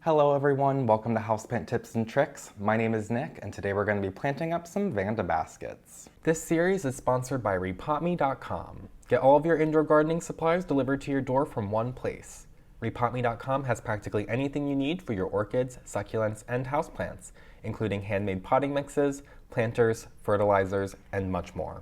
Hello everyone, welcome to Houseplant Tips and Tricks. My name is Nick, and today we're going to be planting up some Vanda Baskets. This series is sponsored by repotme.com. Get all of your indoor gardening supplies delivered to your door from one place. Repotme.com has practically anything you need for your orchids, succulents, and houseplants, including handmade potting mixes, planters, fertilizers, and much more.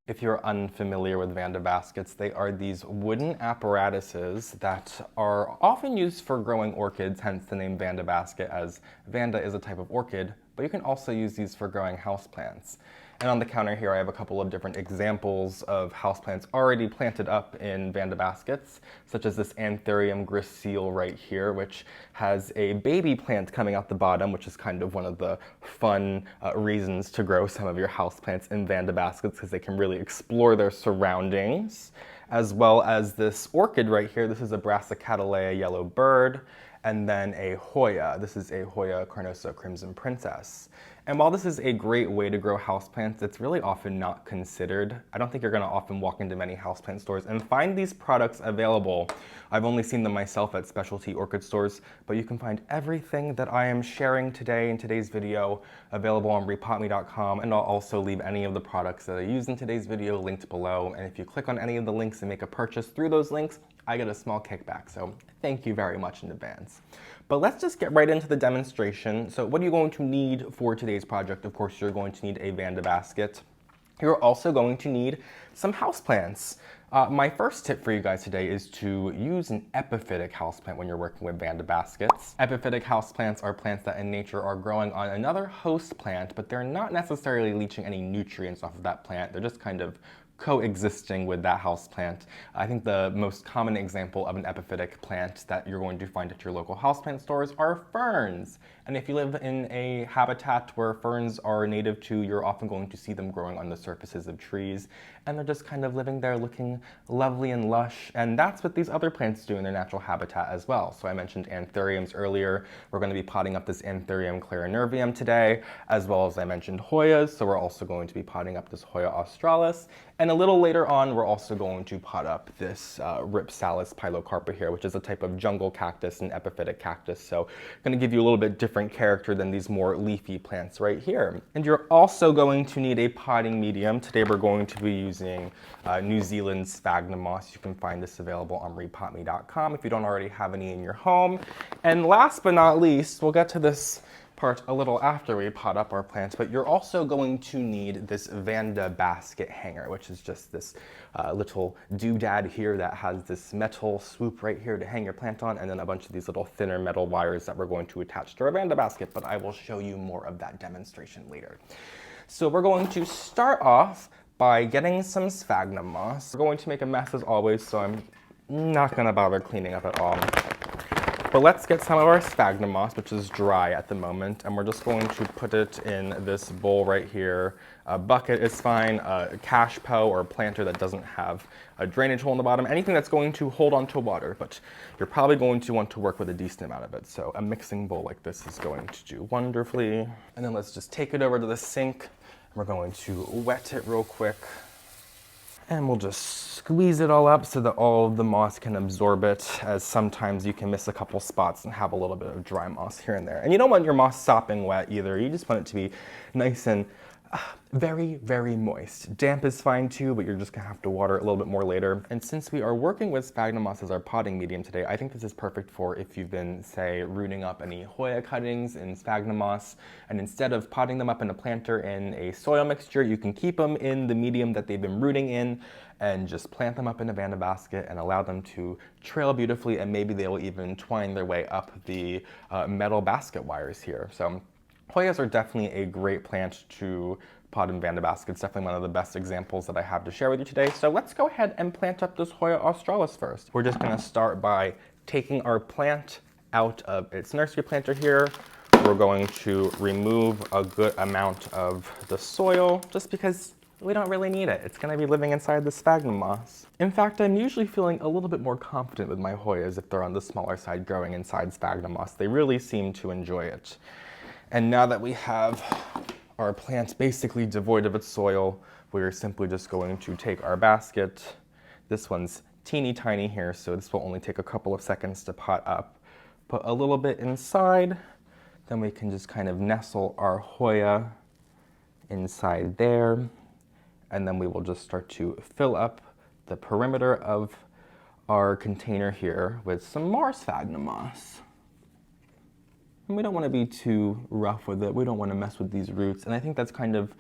If you're unfamiliar with Vanda Baskets, they are these wooden apparatuses that are often used for growing orchids, hence the name Vanda Basket, as Vanda is a type of orchid, but you can also use these for growing houseplants. And on the counter here I have a couple of different examples of houseplants already planted up in Vanda Baskets, such as this Anthurium gracile right here, which has a baby plant coming out the bottom, which is kind of one of the fun reasons to grow some of your houseplants in Vanda Baskets, because they can really explore their surroundings. As well as this orchid right here. This is a Brassocattleya yellow bird, and then a Hoya. This is a Hoya carnosa Crimson Princess. And while this is a great way to grow houseplants, it's really often not considered. I don't think you're going to often walk into many houseplant stores and find these products available. I've only seen them myself at specialty orchid stores, but you can find everything that I am sharing today in today's video available on repotme.com, and I'll also leave any of the products that I use in today's video linked below. And if you click on any of the links and make a purchase through those links, I get a small kickback, so thank you very much in advance. But let's just get right into the demonstration. So what are you going to need for today's project? Of course, you're going to need a Vanda basket. You're also going to need some houseplants. My first tip for you guys today is to use an epiphytic houseplant when you're working with Vanda baskets. Epiphytic houseplants are plants that in nature are growing on another host plant, but they're not necessarily leaching any nutrients off of that plant. They're just kind of coexisting with that houseplant. I think the most common example of an epiphytic plant that you're going to find at your local houseplant stores are ferns. And if you live in a habitat where ferns are native to, you're often going to see them growing on the surfaces of trees, and they're just kind of living there looking lovely and lush. And that's what these other plants do in their natural habitat as well. So I mentioned anthuriums earlier. We're going to be potting up this Anthurium clarinervium today, as well as I mentioned Hoyas. So we're also going to be potting up this Hoya australis. And a little later on, we're also going to pot up this Rhipsalis pilocarpa here, which is a type of jungle cactus and epiphytic cactus. So going to give you a little bit different character than these more leafy plants right here. And you're also going to need a potting medium. Today we're going to be using New Zealand sphagnum moss. You can find this available on repotme.com if you don't already have any in your home. And last but not least, we'll get to this part a little after we pot up our plants, but you're also going to need this Vanda basket hanger, which is just this little doodad here that has this metal swoop right here to hang your plant on, and then a bunch of these little thinner metal wires that we're going to attach to our Vanda basket, but I will show you more of that demonstration later. So we're going to start off by getting some sphagnum moss. We're going to make a mess as always, so I'm not going to bother cleaning up at all. But let's get some of our sphagnum moss, which is dry at the moment, and we're just going to put it in this bowl right here. A bucket is fine, a cash po or a planter that doesn't have a drainage hole in the bottom, anything that's going to hold onto water, but you're probably going to want to work with a decent amount of it. So a mixing bowl like this is going to do wonderfully. And then let's just take it over to the sink. We're going to wet it real quick. And we'll just squeeze it all up so that all of the moss can absorb it, as sometimes you can miss a couple spots and have a little bit of dry moss here and there. And you don't want your moss sopping wet either. You just want it to be nice and very, very moist. Damp is fine too, but you're just gonna have to water it a little bit more later. And since we are working with sphagnum moss as our potting medium today, I think this is perfect for if you've been, say, rooting up any Hoya cuttings in sphagnum moss, and instead of potting them up in a planter in a soil mixture, you can keep them in the medium that they've been rooting in and just plant them up in a Vanda basket and allow them to trail beautifully, and maybe they will even twine their way up the metal basket wires here. So Hoyas are definitely a great plant to pot in Vanda baskets. Definitely one of the best examples that I have to share with you today. So let's go ahead and plant up this Hoya australis first. We're just going to start by taking our plant out of its nursery planter here. We're going to remove a good amount of the soil just because we don't really need it. It's going to be living inside the sphagnum moss. In fact, I'm usually feeling a little bit more confident with my Hoyas if they're on the smaller side growing inside sphagnum moss. They really seem to enjoy it. And now that we have our plant basically devoid of its soil, we're simply just going to take our basket. This one's teeny tiny here, so this will only take a couple of seconds to pot up. put a little bit inside. Then we can just kind of nestle our Hoya inside there. And then we will just start to fill up the perimeter of our container here with some more sphagnum moss. And we don't want to be too rough with it. We don't want to mess with these roots. And I think that's kind of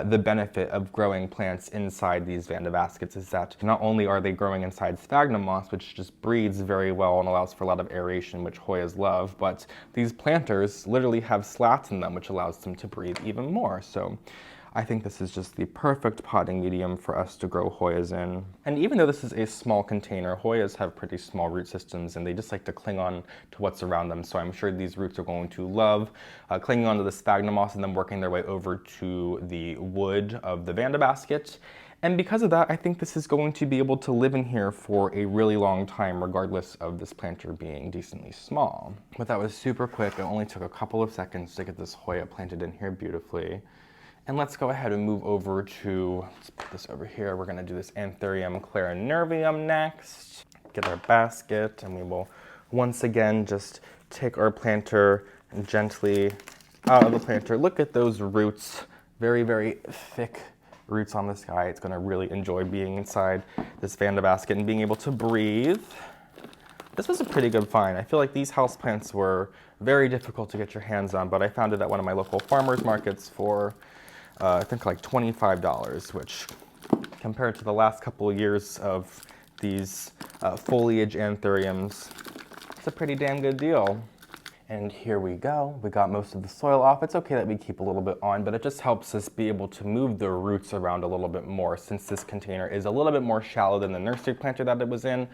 the benefit of growing plants inside these Vanda baskets, is that not only are they growing inside sphagnum moss, which just breathes very well and allows for a lot of aeration, which Hoyas love, but these planters literally have slats in them, which allows them to breathe even more. So I think this is just the perfect potting medium for us to grow Hoyas in. And even though this is a small container, Hoyas have pretty small root systems and they just like to cling on to what's around them. So I'm sure these roots are going to love clinging onto the sphagnum moss and then working their way over to the wood of the Vanda basket. And because of that, I think this is going to be able to live in here for a really long time, regardless of this planter being decently small. But that was super quick. It only took a couple of seconds to get this Hoya planted in here beautifully. And let's go ahead and move over to, let's put this over here. We're gonna do this Anthurium clarinervium next. Get our basket, and we will once again just take our planter gently out of the planter. Look at those roots, very, very thick roots on this guy. It's gonna really enjoy being inside this Vanda basket and being able to breathe. This was a pretty good find. I feel like these houseplants were very difficult to get your hands on, but I found it at one of my local farmers markets for I think like $25, which compared to the last couple of years of these foliage anthuriums, it's a pretty damn good deal. And here we go. We got most of the soil off. It's okay that we keep a little bit on, but it just helps us be able to move the roots around a little bit more, since this container is a little bit more shallow than the nursery planter that it was in.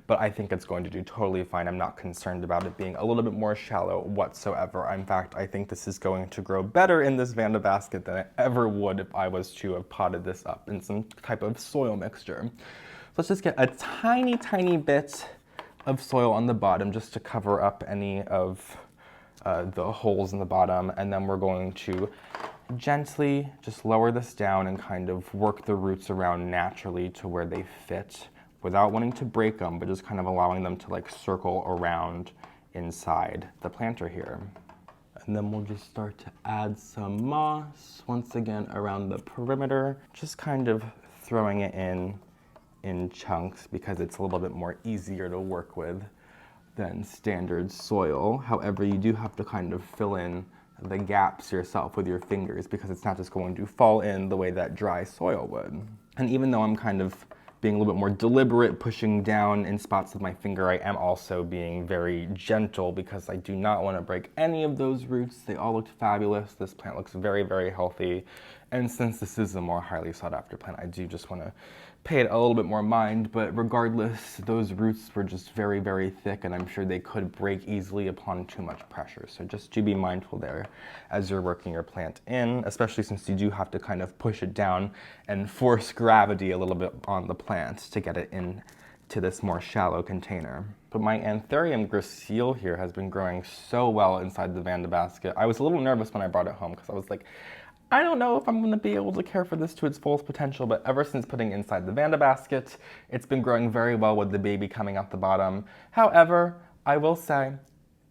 But I think it's going to do totally fine. I'm not concerned about it being a little bit more shallow whatsoever. In fact, I think this is going to grow better in this Vanda basket than it ever would if I was to have potted this up in some type of soil mixture. Let's just get a tiny, tiny bit of soil on the bottom just to cover up any of the holes in the bottom. And then we're going to gently just lower this down and kind of work the roots around naturally to where they fit, without wanting to break them, but just kind of allowing them to like circle around inside the planter here. And then we'll just start to add some moss, once again around the perimeter, just kind of throwing it in chunks because it's a little bit more easier to work with than standard soil. However, you do have to kind of fill in the gaps yourself with your fingers because it's not just going to fall in the way that dry soil would. And even though I'm kind of being a little bit more deliberate, pushing down in spots with my finger, I am also being very gentle because I do not want to break any of those roots. They all looked fabulous. This plant looks very, very healthy. And since this is a more highly sought after plant, I do just want to pay it a little bit more mind, but regardless, those roots were just very, very thick, and I'm sure they could break easily upon too much pressure. So just to be mindful there as you're working your plant in, especially since you do have to kind of push it down and force gravity a little bit on the plant to get it into this more shallow container. But my Anthurium gracile here has been growing so well inside the Vanda basket. I was a little nervous when I brought it home because I was like, I don't know if I'm going to be able to care for this to its fullest potential, but ever since putting it inside the Vanda basket, it's been growing very well with the baby coming out the bottom. However, I will say,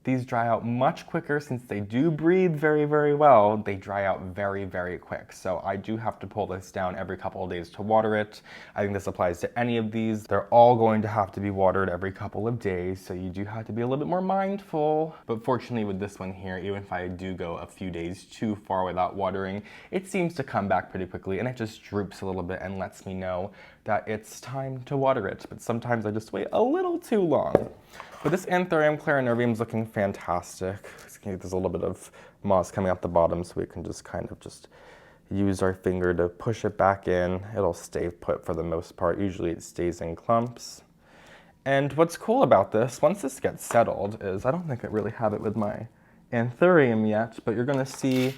these dry out much quicker since they do breathe very, very well. They dry out very, very quick. So I do have to pull this down every couple of days to water it. I think this applies to any of these. They're all going to have to be watered every couple of days. So you do have to be a little bit more mindful. But fortunately with this one here, even if I do go a few days too far without watering, it seems to come back pretty quickly and it just droops a little bit and lets me know that it's time to water it. But sometimes I just wait a little too long. But this Anthurium clarinervium is looking fantastic. There's a little bit of moss coming out the bottom, so we can just kind of just use our finger to push it back in. It'll stay put for the most part. Usually it stays in clumps. And what's cool about this, once this gets settled, is I don't think I really have it with my Anthurium yet, but you're gonna see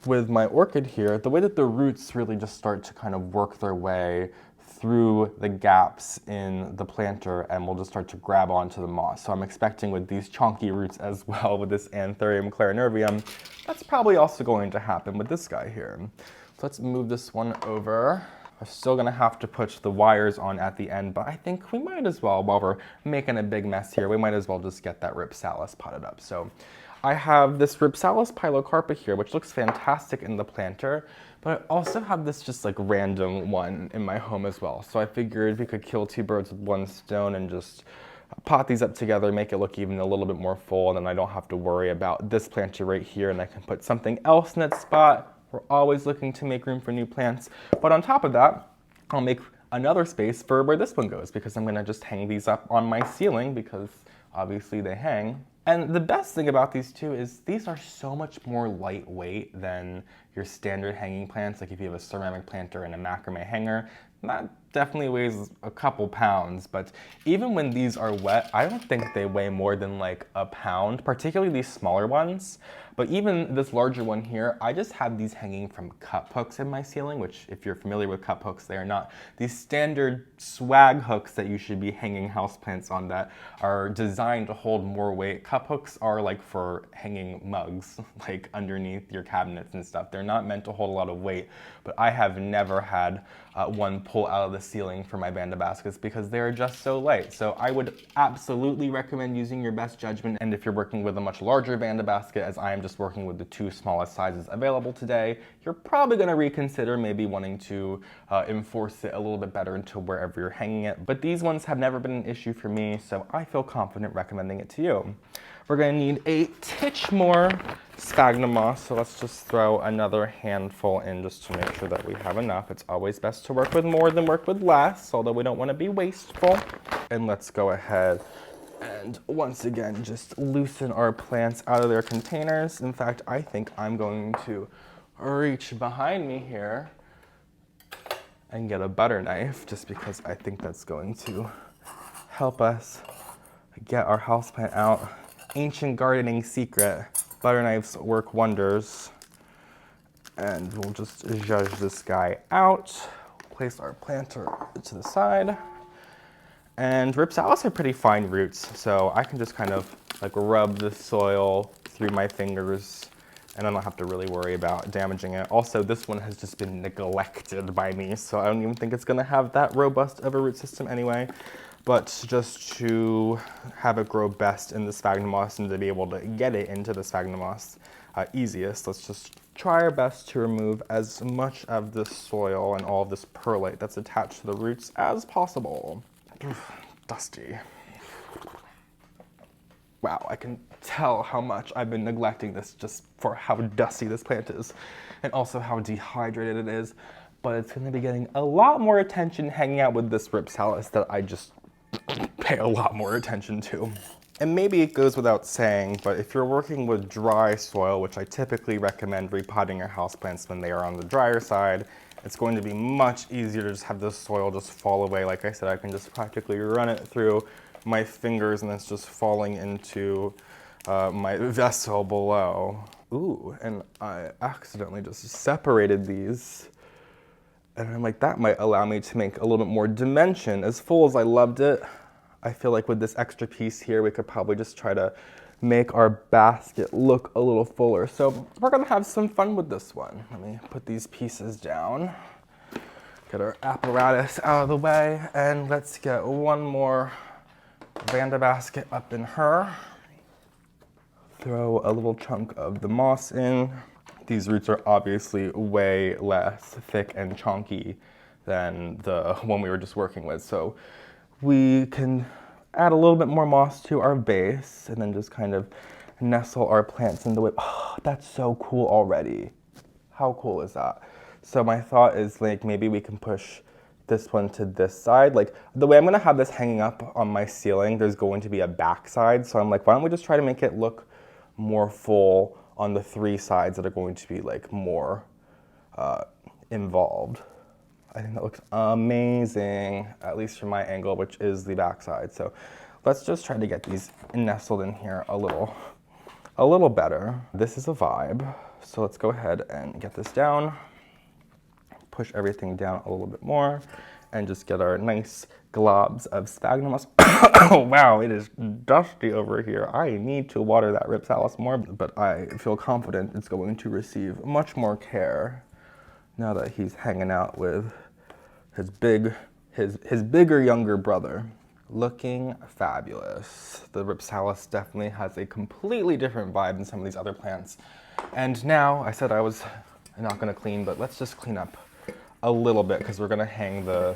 with my orchid here, the way that the roots really just start to kind of work their way through the gaps in the planter and we'll just start to grab onto the moss. So I'm expecting with these chunky roots as well with this Anthurium clarinervium, that's probably also going to happen with this guy here. So let's move this one over. We're still gonna have to put the wires on at the end, but I think we might as well, while we're making a big mess here, we might as well just get that Rhipsalis potted up. So I have this Rhipsalis pilocarpa here, which looks fantastic in the planter, but I also have this just like random one in my home as well. So I figured we could kill two birds with one stone and just pot these up together, make it look even a little bit more full, and then I don't have to worry about this planter right here, and I can put something else in its spot. We're always looking to make room for new plants. But on top of that, I'll make another space for where this one goes, because I'm gonna just hang these up on my ceiling because obviously they hang. And the best thing about these two is these are so much more lightweight than your standard hanging plants. Like if you have a ceramic planter and a macrame hanger, that definitely weighs a couple pounds, but even when these are wet, I don't think they weigh more than like a pound, particularly these smaller ones. But even this larger one here, I just have these hanging from cup hooks in my ceiling, which if you're familiar with cup hooks, they are not these standard swag hooks that you should be hanging houseplants on that are designed to hold more weight. Cup hooks are like for hanging mugs, like underneath your cabinets and stuff. They're not meant to hold a lot of weight, but I have never had one pull out of the ceiling for my Vanda baskets because they're just so light. So I would absolutely recommend using your best judgment. And if you're working with a much larger Vanda basket, as I am just working with the two smallest sizes available today, you're probably going to reconsider maybe wanting to enforce it a little bit better into wherever you're hanging it. But these ones have never been an issue for me, so I feel confident recommending it to you. We're going to need a titch more sphagnum moss, so let's just throw another handful in just to make sure that we have enough. It's always best to work with more than work with less, although we don't want to be wasteful. And let's go ahead and once again just loosen our plants out of their containers. In fact, I think I'm going to reach behind me here and get a butter knife, just because I think that's going to help us get our houseplant out. Ancient gardening secret, butter knives work wonders. And we'll just judge this guy out, place our planter to the side. And Rhipsalis have pretty fine roots, so I can just kind of like rub the soil through my fingers and I don't have to really worry about damaging it. Also, this one has just been neglected by me, so I don't even think it's gonna have that robust of a root system anyway. But just to have it grow best in the sphagnum moss and to be able to get it into the sphagnum moss easiest, let's just try our best to remove as much of the soil and all of this perlite that's attached to the roots as possible. Dusty. Wow, I can tell how much I've been neglecting this just for how dusty this plant is and also how dehydrated it is. But it's gonna be getting a lot more attention hanging out with this Rhipsalis that I just pay a lot more attention to. And maybe it goes without saying, but if you're working with dry soil, which I typically recommend repotting your houseplants when they are on the drier side, it's going to be much easier to just have the soil just fall away. Like I said, I can just practically run it through my fingers and it's just falling into my vessel below. Ooh, and I accidentally just separated these. And I'm like, that might allow me to make a little bit more dimension. As full as I loved it, I feel like with this extra piece here, we could probably just try to make our basket look a little fuller. So we're gonna have some fun with this one. Let me put these pieces down, get our apparatus out of the way, and let's get one more Vanda basket up in her. Throw a little chunk of the moss in. These roots are obviously way less thick and chunky than the one we were just working with. So we can add a little bit more moss to our base and then just kind of nestle our plants in the way. Oh, that's so cool already. How cool is that? So my thought is like maybe we can push this one to this side. Like the way I'm gonna have this hanging up on my ceiling, there's going to be a back side. So I'm like, why don't we just try to make it look more full on the three sides that are going to be like more involved. I think that looks amazing, at least from my angle, which is the back side. So let's just try to get these nestled in here a little better. This is a vibe. So let's go ahead and get this down, push everything down a little bit more, and just get our nice globs of sphagnum moss. Oh wow, it is dusty over here. I need to water that Rhipsalis more, but I feel confident it's going to receive much more care now that he's hanging out with his bigger younger brother. Looking fabulous. The Rhipsalis definitely has a completely different vibe than some of these other plants. And now, I said I was not gonna clean, but let's just clean up a little bit because we're gonna hang the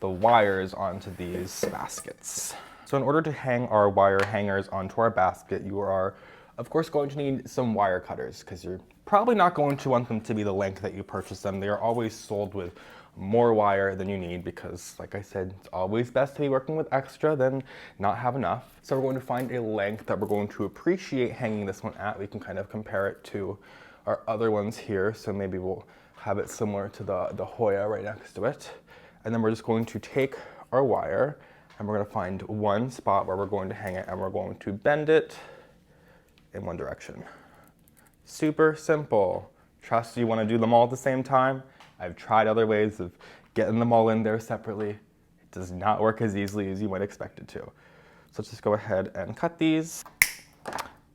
wires onto these baskets. So in order to hang our wire hangers onto our basket, you are, of course, going to need some wire cutters because you're probably not going to want them to be the length that you purchase them. They are always sold with more wire than you need because, like I said, it's always best to be working with extra than not have enough. So we're going to find a length that we're going to appreciate hanging this one at. We can kind of compare it to our other ones here. So maybe we'll have it similar to the Hoya right next to it. And then we're just going to take our wire and we're going to find one spot where we're going to hang it and we're going to bend it in one direction. Super simple. Trust you want to do them all at the same time. I've tried other ways of getting them all in there separately. It does not work as easily as you might expect it to. So let's just go ahead and cut these.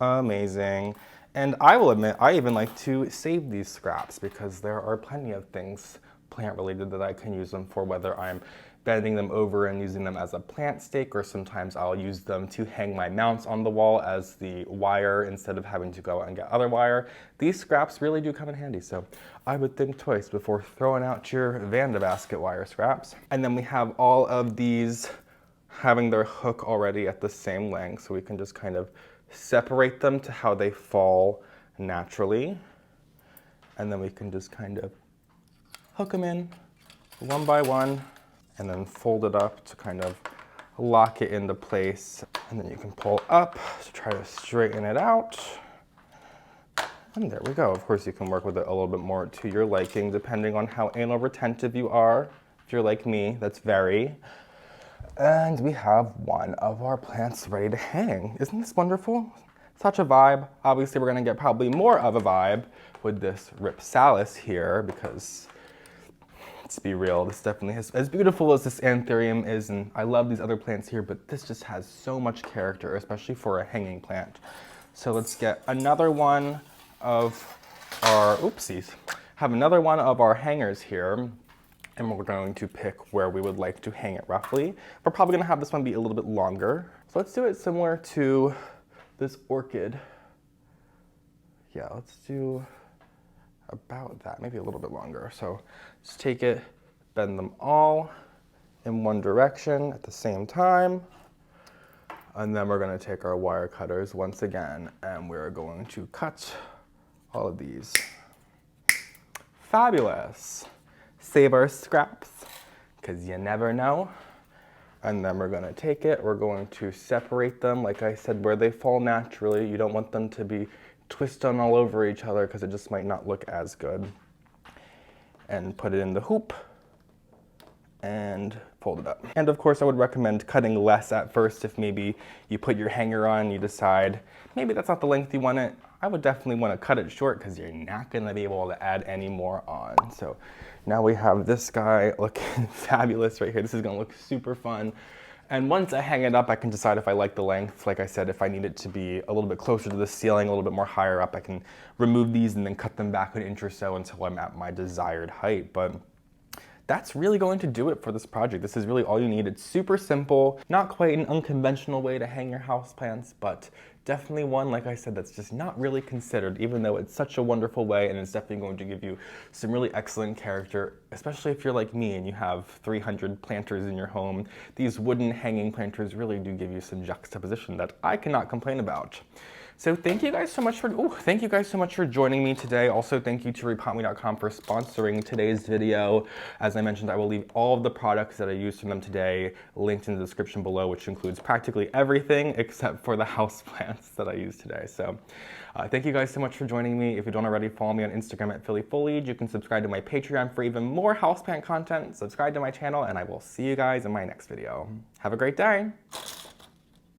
Amazing. And I will admit, I even like to save these scraps because there are plenty of things plant related that I can use them for, whether I'm bending them over and using them as a plant stake, or sometimes I'll use them to hang my mounts on the wall as the wire instead of having to go out and get other wire. These scraps really do come in handy, so I would think twice before throwing out your Vanda Basket wire scraps. And then we have all of these having their hook already at the same length, so we can just kind of separate them to how they fall naturally. And then we can just kind of hook them in one by one and then fold it up to kind of lock it into place. And then you can pull up to try to straighten it out. And there we go. Of course, you can work with it a little bit more to your liking, depending on how anal retentive you are. If you're like me, that's very. And we have one of our plants ready to hang. Isn't this wonderful? Such a vibe. Obviously, we're gonna get probably more of a vibe with this Rhipsalis here because, let's be real, this definitely is as beautiful as this Anthurium is, and I love these other plants here, but this just has so much character, especially for a hanging plant. So let's get another one of our, have another one of our hangers here, and we're going to pick where we would like to hang it roughly. We're probably gonna have this one be a little bit longer. So let's do it similar to this orchid. Yeah, let's do about that, maybe a little bit longer. So just take it, bend them all in one direction at the same time. And then we're gonna take our wire cutters once again, and we're going to cut all of these. Fabulous. Save our scraps, because you never know. And then we're gonna take it, we're going to separate them, like I said, where they fall naturally. You don't want them to be twisting all over each other because it just might not look as good. And put it in the hoop and fold it up. And of course, I would recommend cutting less at first. If maybe you put your hanger on, you decide maybe that's not the length you want it, I would definitely want to cut it short because you're not going to be able to add any more on. So now we have this guy looking fabulous right here. This is going to look super fun. And once I hang it up, I can decide if I like the length. Like I said, if I need it to be a little bit closer to the ceiling, a little bit more higher up, I can remove these and then cut them back an inch or so until I'm at my desired height. But that's really going to do it for this project. This is really all you need. It's super simple, not quite an unconventional way to hang your houseplants, but definitely one, like I said, that's just not really considered, even though it's such a wonderful way and it's definitely going to give you some really excellent character, especially if you're like me and you have 300 planters in your home. These wooden hanging planters really do give you some juxtaposition that I cannot complain about. So thank you guys so much for joining me today. Also, thank you to repotme.com for sponsoring today's video. As I mentioned, I will leave all of the products that I used from them today linked in the description below, which includes practically everything except for the houseplants that I used today. So thank you guys so much for joining me. If you don't already, follow me on Instagram at phillyfoliage. You can subscribe to my Patreon for even more houseplant content. Subscribe to my channel, and I will see you guys in my next video. Have a great day.